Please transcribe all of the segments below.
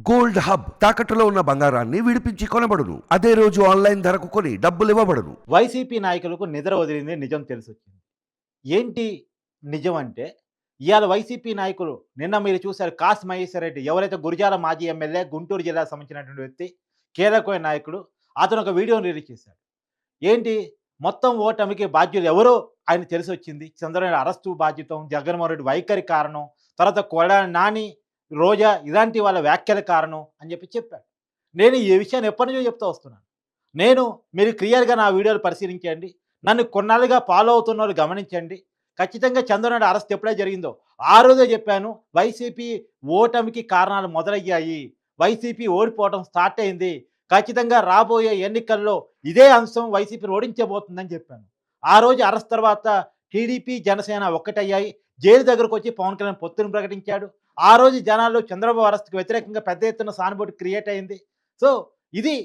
Gold hub తాకట్టులో ఉన్న బంగారాన్ని విడిపించి కొనబడును. అదే రోజు ఆన్లైన్ ధరకు కొని డబ్బులు ఇవ్వబడును. వైసీపీ నాయకులకు నిద్ర వదిలింది నిజం తెలిసొచ్చింది. ఏంటి నిజం అంటే, ఇయాల వైసీపీ నాయకులు నిన్న మీరు చూసారు కాసు మహేశ్వరరెడ్డి ఎవరైతే గురిజాల మాజీ ఎమ్మెల్యే, గుంటూరు జిల్లాకు సంబంధించినటువంటి వ్యక్తి, కీలకమైన నాయకుడు. అతను ఒక వీడియోని రిలీజ్ చేశాడు. ఏంటి మొత్తం ఓటమికి బాధ్యులు ఎవరో ఆయన తెలిసొచ్చింది. చంద్రబాబు అరెస్టు బాధ్యతం, జగన్మోహన్ రెడ్డి వైఖరి కారణం, తర్వాత కొడాలి నాని, రోజా ఇలాంటి వాళ్ళ వ్యాఖ్యల కారణం అని చెప్పాడు. నేను ఈ విషయాన్ని ఎప్పటినుంచో చెప్తూ వస్తున్నాను. మీరు క్లియర్‌గా నా వీడియోలు పరిశీలించండి. నన్ను కొన్నాళ్ళుగా ఫాలో అవుతున్నోళ్ళు గమనించండి. ఖచ్చితంగా చంద్రబాబు అరెస్ట్ ఎప్పుడైతే జరిగిందో, ఆ రోజే చెప్పాను వైసీపీ ఓటమికి కారణాలు మొదలయ్యాయి. వైసీపీ ఓడిపోవడం స్టార్ట్ అయింది. ఖచ్చితంగా రాబోయే ఎన్నికల్లో ఇదే అంశం వైసీపీని ఓడించబోతుందని చెప్పాను. ఆ రోజు అరెస్ట్ తర్వాత టీడీపీ, జనసేన ఒక్కటయ్యాయి. జైలు దగ్గరకొచ్చి పవన్ కళ్యాణ్ పొత్తును ప్రకటించాడు. ఆ రోజు జనాల్లో చంద్రబాబు అరెస్ట్‌కి వ్యతిరేకంగా పెద్ద ఎత్తున సానుభూతి క్రియేట్ అయింది. సో, ఇది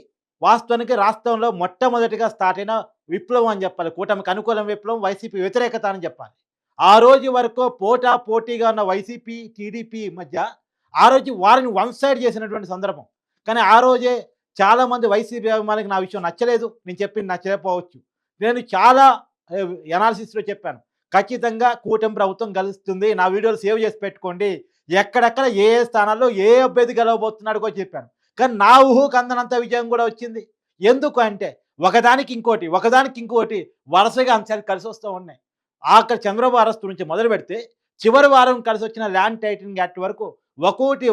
వాస్తవానికి రాష్ట్రంలో మొట్టమొదటిగా స్టార్ట్ అయిన విప్లవం అని చెప్పాలి. కూటమికి అనుకూల విప్లవం, వైసీపీ వ్యతిరేకత అని చెప్పాలి. ఆ రోజు వరకు పోటాపోటీగా ఉన్న వైసీపీ, టీడీపీ మధ్య ఆ రోజు వారిని వన్ సైడ్ చేసినటువంటి సందర్భం. కానీ ఆ రోజే చాలామంది వైసీపీ అభిమానులకు నా విషయం నచ్చలేదు. నేను చెప్పింది నచ్చకపోవచ్చు. నేను చాలా ఎనాలిసిస్‌లో చెప్పాను. ఖచ్చితంగా కూటమి ప్రభుత్వం గెలుస్తుంది. నా వీడియోలు సేవ్ చేసి పెట్టుకోండి. ఎక్కడెక్కడ ఏ ఏ స్థానాల్లో ఏ అభ్యర్థి గెలవబోతున్నాడో కూడా చెప్పాను. కానీ నా ఊహకు అందనంత విజయం కూడా వచ్చింది. ఎందుకు అంటే ఒకదానికి ఇంకోటి, ఒకదానికి ఇంకోటి వరుసగా అంశాలు కలిసొస్తూ ఉన్నాయి. ఆఖరి చంద్రబాబు అరెస్ట్ నుంచి మొదలుపెడితే చివరి వారం కలిసొచ్చిన ల్యాండ్ టైటిలింగ్ యాక్ట్ వరకు ఒక్కోటి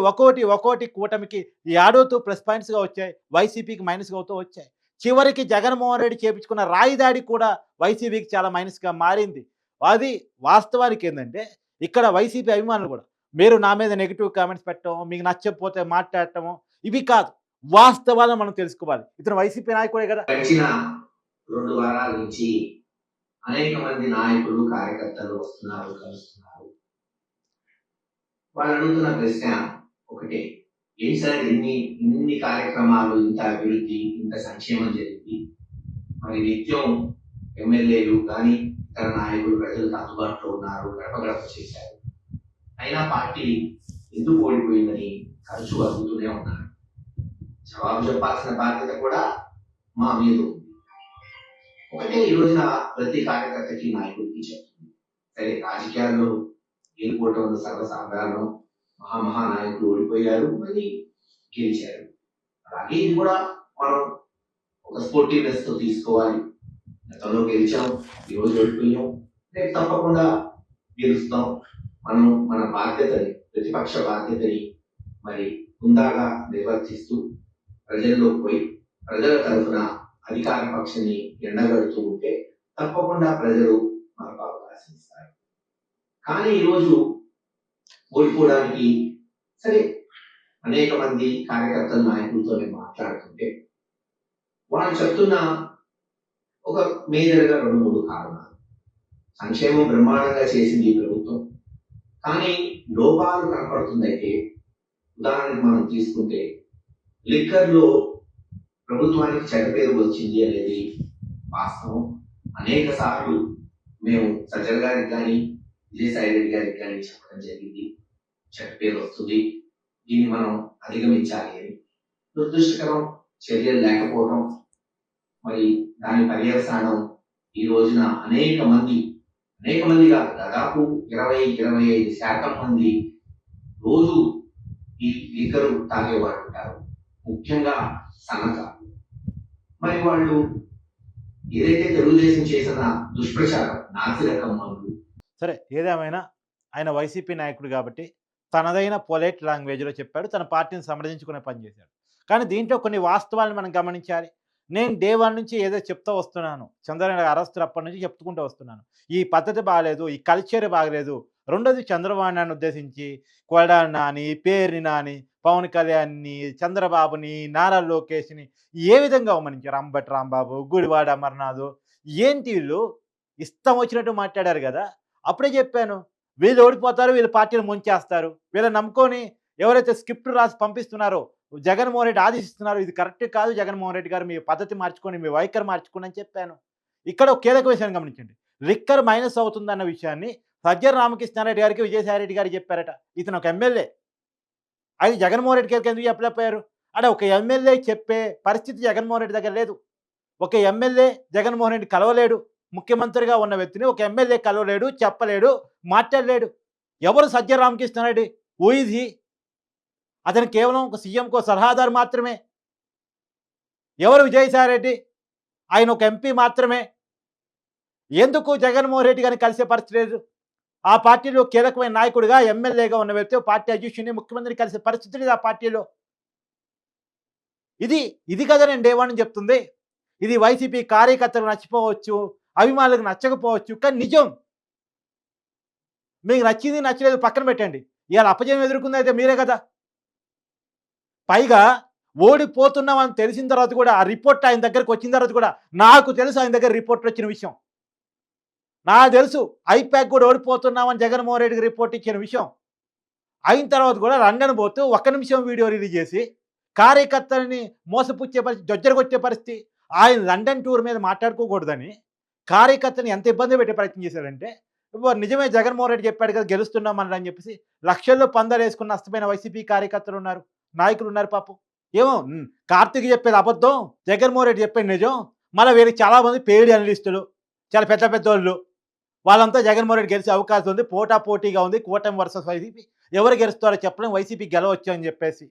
కూటమికి యాడ్ అవుతూ ప్లస్ పాయింట్స్‌గా వచ్చాయి. వైసీపీకి మైనస్‌గా అవుతూ వచ్చాయి. చివరికి జగన్మోహన్ రెడ్డి చేపించుకున్న రాయి దాడి కూడా వైసీపీకి చాలా మైనస్‌గా మారింది. అది వాస్తవానికి ఏందంటే ఇక్కడ వైసీపీ అభిమానులు కూడా మీరు నా మీద నెగెటివ్ కామెంట్స్ పెట్టడం, మీకు నచ్చకపోతే మాట్లాడటము ఇవి కాదు. వాస్తవాలను మనం తెలుసుకోవాలి. ఇతను వైసీపీ నాయకుడే కదా! గడిచిన 2 వారాల నుంచి అనేక మంది నాయకులు, కార్యకర్తలు వస్తున్నారు, కలుస్తున్నారు. వాళ్ళు అడుగుతున్న ప్రశ్న ఒకటే. ఏంటి సార్ ఇన్ని కార్యక్రమాలు, ఇంత అభివృద్ధి, ఇంత సంక్షేమం జరిగింది. మరి నిత్యం ఎమ్మెల్యేలు కానీ ఇతర నాయకులు ప్రజలకు అందుబాటులో ఉన్నారు, గడప గడప చేశారు. అయినా పార్టీ ఎందుకు ఓడిపోయిందని తరచూ అడుగుతూనే ఉన్నారు. జవాబు చెప్పాల్సిన బాధ్యత కూడా మా మీద ఉంది. ఒకటే ఈ రోజున ప్రతి కార్యకర్తకి, నాయకుడికి చెప్తుంది. సరే, రాజకీయాల్లో గెలుపోవటం సర్వసాధారణం. మహానాయకులు ఓడిపోయారు, మళ్ళీ గెలిచారు. అలాగే ఇది కూడా మనం ఒక స్పోర్టివ్నెస్ తో తీసుకోవాలి. గతంలో గెలిచాం, ఈరోజు ఓడిపోయాం, రేపు తప్పకుండా గెలుస్తాం. మనం మన బాధ్యతని, ప్రతిపక్ష బాధ్యతని మరి హుందాగా నిర్వర్తిస్తూ ప్రజల్లో పోయి ప్రజల తరఫున అధికార పక్షాన్ని ఎండగడుతూ ఉంటే తప్పకుండా ప్రజలు మనకు అవకాశం ఇస్తారు. కానీ ఈరోజు ఓడిపోవడానికి సరే అనేక మంది కార్యకర్తల నాయకులతో నేను మాట్లాడుతుంటే వాళ్ళు చెప్తున్న ఒక మేజర్గా 2-3 కారణాలు. సంక్షేమం బ్రహ్మాండంగా చేసింది ఈ ప్రభుత్వం, కానీ లోపాలు కనపడుతుందైతే ఉదాహరణకు మనం తీసుకుంటే లిక్కర్లో ప్రభుత్వానికి చెడ్డ పేరు వచ్చింది అనేది వాస్తవం. అనేక సార్లు మేము సజ్జల గారికి కానీ, విజయసాయి రెడ్డి గారికి కానీ చెప్పడం జరిగింది. చెడ్డ పేరు వస్తుంది, దీన్ని మనం అధిగమించాలి అని. దురదృష్టకరం చర్యలు లేకపోవడం, మరి దాని పర్యవసానం ఈ రోజున అనేక మంది కాదు, దాదాపు 20-25% మంది రోజు ఈ లిక్కరు తాగేవాడు ఉంటారు, ముఖ్యంగా సన్నకారు. మరి వాళ్ళు ఏదైతే తెలుగుదేశం చేసిన దుష్ప్రచారం, నాసిరకం మందు. సరే, ఏదేమైనా ఆయన వైసీపీ నాయకుడు కాబట్టి తనదైన పొలైట్ లాంగ్వేజ్‌లో చెప్పాడు. తన పార్టీని సమర్థించుకునే పని చేశాడు. కానీ దీంట్లో కొన్ని వాస్తవాలను మనం గమనించాలి. నేను డే 1 నుంచి ఏదో చెప్తూ వస్తున్నాను. చంద్రబాబు అరెస్టులు అప్పటి నుంచి చెప్పుకుంటూ వస్తున్నాను. ఈ పద్ధతి బాలేదు, ఈ కల్చర్ బాగలేదు. రెండోది చంద్రబాబు నాయుడుని ఉద్దేశించి కొడాలి నాని, పేర్ని నాని, పవన్ కళ్యాణ్‌ని, చంద్రబాబుని, నారా లోకేష్‌ని ఏ విధంగా అవమానించారు. అంబటి రాంబాబు, గుడివాడ అమర్నాథ్ ఏంటి వీళ్ళు ఇష్టం వచ్చినట్టు మాట్లాడారు కదా! అప్పుడే చెప్పాను. వీళ్ళు ఓడిపోతారు, వీళ్ళు పార్టీని ముంచేస్తారు. వీళ్ళని నమ్ముకొని ఎవరైతే స్క్రిప్ట్ రాసి పంపిస్తున్నారో, జగన్మోహన్ రెడ్డి ఆదేశిస్తున్నారు, ఇది కరెక్ట్ కాదు జగన్మోహన్ రెడ్డి గారు, మీ పద్ధతి మార్చుకోండి, మీ వైఖరి మార్చుకోండి అని చెప్పాను. ఇక్కడ ఒక కీలక విషయాన్ని గమనించండి. లిక్కర్ మైనస్ అవుతుందన్న విషయాన్ని సజ్జల రామకృష్ణారెడ్డి గారికి, విజయసాయి రెడ్డి గారికి చెప్పారట. ఇతను ఒక ఎమ్మెల్యే. అది జగన్మోహన్ రెడ్డి గారికి ఎందుకు చెప్పలేకపోయారు? అంటే ఒక ఎమ్మెల్యే చెప్పే పరిస్థితి జగన్మోహన్ రెడ్డి దగ్గర లేదు. ఒక ఎమ్మెల్యే జగన్మోహన్ రెడ్డి కలవలేడు. ముఖ్యమంత్రిగా ఉన్న వ్యక్తిని ఒక ఎమ్మెల్యే కలవలేడు, చెప్పలేడు, మాట్లాడలేడు. ఎవరు సజ్జల రామకృష్ణారెడ్డి? హూ ఈజ్ హి? అతను కేవలం ఒక సీఎంకో సలహాదారు మాత్రమే. ఎవరు విజయసాయిరెడ్డి? ఆయన ఒక ఎంపీ మాత్రమే. ఎందుకు జగన్మోహన్ రెడ్డి గారిని కలిసే పరిస్థితి లేదు? ఆ పార్టీలో కీలకమైన నాయకుడిగా, ఎమ్మెల్యేగా ఉన్న వ్యక్తి పార్టీ అధ్యక్షుడిని, ముఖ్యమంత్రిని కలిసే పరిస్థితి లేదు ఆ పార్టీలో. ఇది కదా నేను డే వన్ చెప్తుంది. ఇది వైసీపీ కార్యకర్తలకు నచ్చిపోవచ్చు, అభిమానులకు నచ్చకపోవచ్చు, కానీ నిజం. మీకు నచ్చింది నచ్చలేదు పక్కన పెట్టండి. ఇవాళ అపజయం ఎదుర్కొంది అయితే మీరే కదా. పైగా ఓడిపోతున్నామని తెలిసిన తర్వాత కూడా ఆ రిపోర్ట్ ఆయన దగ్గరకు వచ్చిన తర్వాత కూడా నాకు తెలుసు ఆయన దగ్గర రిపోర్ట్ వచ్చిన విషయం. నాకు తెలుసు ఐపాక్ కూడా ఓడిపోతున్నామని జగన్మోహన్ రెడ్డికి రిపోర్ట్ ఇచ్చిన విషయం. అయిన తర్వాత కూడా లండన్ పోతూ 1 నిమిషం వీడియో రిలీజ్ చేసి కార్యకర్తలని మోసపుచ్చే పరిస్థితి, జొజ్జరగొట్టే పరిస్థితి. ఆయన లండన్ టూర్ మీద మాట్లాడుకోకూడదని కార్యకర్తని ఎంత ఇబ్బంది పెట్టే ప్రయత్నం చేశాడంటే, నిజమే జగన్మోహన్ రెడ్డి చెప్పాడు కదా గెలుస్తున్నాం అని చెప్పేసి లక్షల్లో పందాలు వేసుకున్న నష్టమైన వైసీపీ కార్యకర్తలు ఉన్నారు, నాయకులు ఉన్నారు పాపం. ఏమో కార్తీక్ చెప్పేది అబద్ధం, జగన్మోహన్ రెడ్డి చెప్పేది నిజం. మళ్ళీ వీరికి చాలామంది పెయిడ్ అనలిస్టులు, చాలా పెద్ద పెద్ద వాళ్ళు, వాళ్ళంతా జగన్మోహన్ రెడ్డి గెలిచే అవకాశం ఉంది, పోటాపోటీగా ఉంది, కూటమి వర్సెస్ వైసీపీ, ఎవరు గెలుస్తారో చెప్పలేం, వైసీపీ గెలవచ్చు అని చెప్పేసి.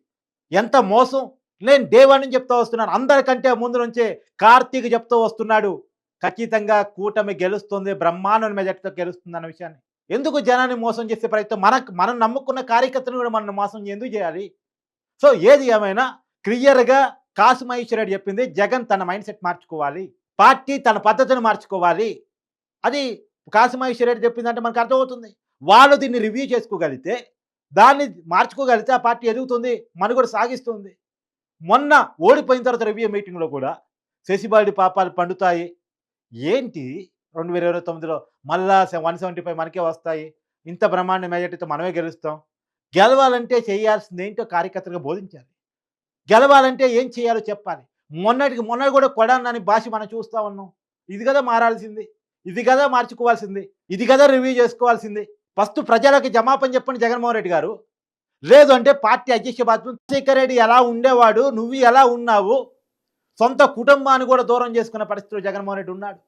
ఎంత మోసం! నేను డే వన్ నుంచి చెప్తూ వస్తున్నాను. అందరికంటే ముందు నుంచే కార్తీక్ చెప్తూ వస్తున్నాడు, ఖచ్చితంగా కూటమి గెలుస్తుంది, బ్రహ్మాండ మెజార్టీతో గెలుస్తుంది అన్న విషయాన్ని. ఎందుకు జనాన్ని మోసం చేసే ప్రయత్నం? మనం నమ్ముకున్న కార్యకర్తను కూడా మనం మోసం ఎందుకు చేయాలి? సో ఏది ఏమైనా క్లియర్గా కాసు మహేశ్వర్ రెడ్డి చెప్పింది, జగన్ తన మైండ్ సెట్ మార్చుకోవాలి, పార్టీ తన పద్ధతిని మార్చుకోవాలి. అది కాసు మహేశ్వర్ రెడ్డి చెప్పిందంటే మనకు అర్థమవుతుంది. వాళ్ళు దీన్ని రివ్యూ చేసుకోగలిగితే, దాన్ని మార్చుకోగలిగితే ఆ పార్టీ ఎదుగుతుంది, మనుగడ సాగిస్తుంది. మొన్న ఓడిపోయిన తర్వాత రివ్యూ మీటింగ్లో కూడా శశిబాబు పాపాలు పండుతాయి, ఏంటి 2029లో మళ్ళా 175 మనకే వస్తాయి, ఇంత బ్రహ్మాండ మెజార్టీతో మనమే గెలుస్తాం. గెలవాలంటే చేయాల్సింది ఏంటో కార్యకర్తలుగా బోధించాలి. గెలవాలంటే ఏం చేయాలో చెప్పాలి. మొన్న కూడా కొడాలని భాష మనం చూస్తూ ఉన్నాం. ఇది కదా మారాల్సింది, ఇది కదా మార్చుకోవాల్సింది, ఇది కదా రివ్యూ చేసుకోవాల్సింది. ఫస్ట్ ప్రజలకు జమాపన చెప్పండి జగన్మోహన్ రెడ్డి గారు. లేదు అంటే పార్టీ అధ్యక్ష బాధ్యత. రాజశేఖర రెడ్డి ఎలా ఉండేవాడు, నువ్వు ఎలా ఉన్నావు, సొంత కుటుంబాన్ని కూడా దూరం చేసుకున్న పరిస్థితిలో జగన్మోహన్ రెడ్డి ఉన్నాడు.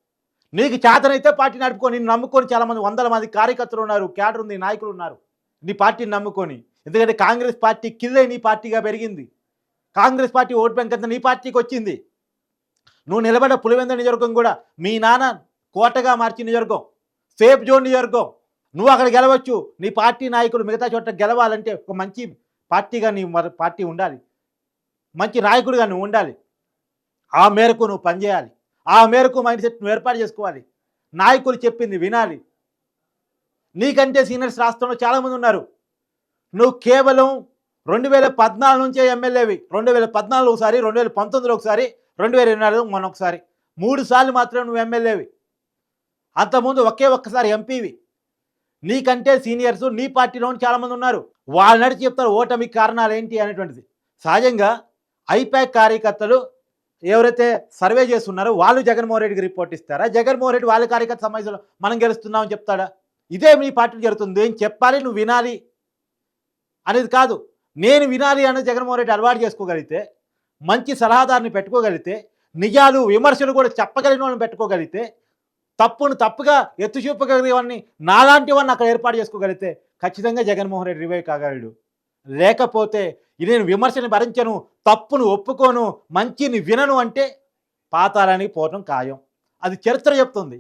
నీకు చేతనైతే పార్టీ నడుపుకో, నిన్ను నమ్ముకొని చాలామంది 100ల మంది కార్యకర్తలు ఉన్నారు, క్యాడర్ ఉంది, నాయకులు ఉన్నారు నీ పార్టీని నమ్ముకొని. ఎందుకంటే కాంగ్రెస్ పార్టీ కిల్లే నీ పార్టీగా పెరిగింది. కాంగ్రెస్ పార్టీ ఓటు బ్యాంక్ అంతా నీ పార్టీకి వచ్చింది. నువ్వు నిలబడ్డ పులివెందుల నియోజకవర్గం కూడా మీ నాన్న కోటగా మార్చిన నియోజకవర్గం, సేఫ్ జోన్ నియోజకవర్గం. నువ్వు అక్కడ గెలవచ్చు. నీ పార్టీ నాయకులు మిగతా చోట గెలవాలంటే ఒక మంచి పార్టీగా నీ పార్టీ ఉండాలి, మంచి నాయకుడిగా నువ్వు ఉండాలి. ఆ మేరకు నువ్వు పనిచేయాలి, ఆ మేరకు మైండ్ సెట్ నువ్వు ఏర్పాటు చేసుకోవాలి. నాయకులు చెప్పింది వినాలి. నీకంటే సీనియర్స్ రాష్ట్రంలో చాలామంది ఉన్నారు. నువ్వు కేవలం 2014 నుంచే ఎమ్మెల్యేవి. 2014 ఒకసారి, 2019 ఒకసారి, 2024 మొన్న ఒకసారి, 3 సార్లు మాత్రమే నువ్వు ఎమ్మెల్యేవి. అంతకుముందు ఒక్కసారి ఎంపీవి. నీకంటే సీనియర్స్ నీ పార్టీలోని చాలామంది ఉన్నారు. వాళ్ళు నడిచి చెప్తారు ఓటమి కారణాలు ఏంటి అనేటువంటిది. సహజంగా ఐపాక్ కార్యకర్తలు ఎవరైతే సర్వే చేస్తున్నారో వాళ్ళు జగన్మోహన్ రెడ్డికి రిపోర్ట్ ఇస్తారా? జగన్మోహన్ రెడ్డి వాళ్ళ కార్యకర్త సమావేశంలో మనం గెలుస్తున్నామని చెప్తాడా? ఇదే మీ పార్టీలో జరుగుతుంది. ఏం చెప్పాలి, నువ్వు వినాలి అనేది కాదు. నేను వినాలి అనేది జగన్మోహన్ రెడ్డి అలవాటు చేసుకోగలిగితే, మంచి సలహాదారుని పెట్టుకోగలిగితే, నిజాలు విమర్శలు కూడా చెప్పగలిగిన వాళ్ళని పెట్టుకోగలిగితే, తప్పును తప్పుగా ఎత్తు చూపగలిగేవాడిని నాలాంటి వాడిని అక్కడ ఏర్పాటు చేసుకోగలిగితే ఖచ్చితంగా జగన్మోహన్ రెడ్డి రివైవ్ కాగలడు. లేకపోతే నేను విమర్శని భరించను, తప్పును ఒప్పుకోను, మంచిని వినను అంటే పాతాలని పోవటం ఖాయం. అది చరిత్ర చెప్తుంది.